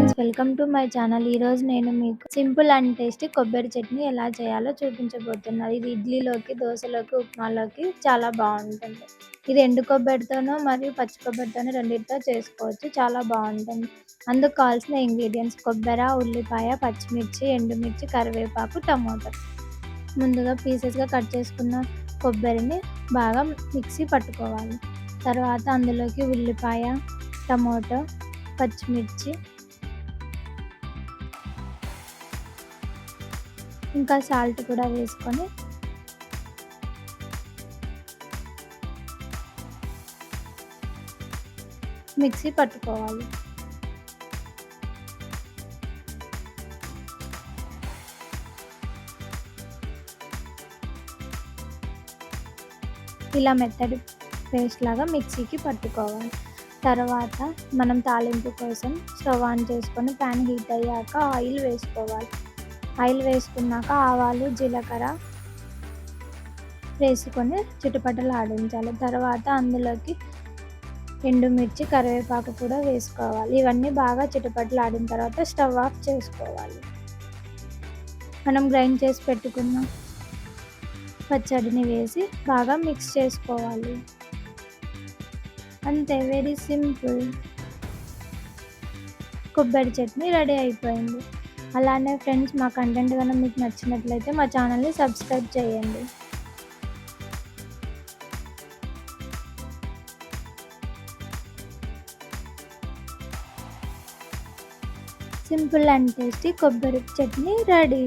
Friends, welcome to my channel. ఈరోజు నేను మీకు సింపుల్ అండ్ టేస్టీ కొబ్బరి చట్నీ ఎలా చేయాలో చూపించబోతున్నాను. ఇది ఇడ్లీలోకి, దోశలోకి, ఉప్మాలోకి చాలా బాగుంటుంది. ఇది ఎండు కొబ్బరితోనో మరియు పచ్చి కొబ్బరితోనో రెండింటితో చేసుకోవచ్చు. చాలా బాగుంటుంది. అందుకు కావాల్సిన ఇంగ్రీడియంట్స్: కొబ్బరి, ఉల్లిపాయ, పచ్చిమిర్చి, ఎండుమిర్చి, కరివేపాకు, టమోటా. ముందుగా పీసెస్గా కట్ చేసుకున్న కొబ్బరిని బాగా మిక్సీ పట్టుకోవాలి. తర్వాత అందులోకి ఉల్లిపాయ, టమోటో, పచ్చిమిర్చి, ఇంకా సాల్ట్ కూడా వేసుకొని మిక్సీ పట్టుకోవాలి. ఇలా మెత్తటి పేస్ట్ లాగా మిక్సీకి పట్టుకోవాలి. తర్వాత మనం తాలింపు కోసం స్టవ్ ఆన్ చేసుకొని ప్యాన్ హీట్ అయ్యాక ఆయిల్ వేసుకోవాలి. ఆయిల్ వేసుకున్నాక ఆవాలు, జీలకర్ర వేసుకొని చిటపటలాడించాలి. తర్వాత అందులోకి ఎండుమిర్చి, కరివేపాకు కూడా వేసుకోవాలి. ఇవన్నీ బాగా చిటపటలాడిన తర్వాత స్టవ్ ఆఫ్ చేసుకోవాలి. మనం గ్రైండ్ చేసి పెట్టుకున్న పచ్చడిని వేసి బాగా మిక్స్ చేసుకోవాలి. అంతే, వెరీ సింపుల్. కొబ్బరి చట్నీ రెడీ అయిపోయింది. అలానే ఫ్రెండ్స్, మా కంటెంట్ కనుక మీకు నచ్చినట్లయితే మా ఛానల్ని సబ్స్క్రైబ్ చేయండి. సింపుల్ అండ్ టేస్టీ కొబ్బరి చట్నీ రెడీ.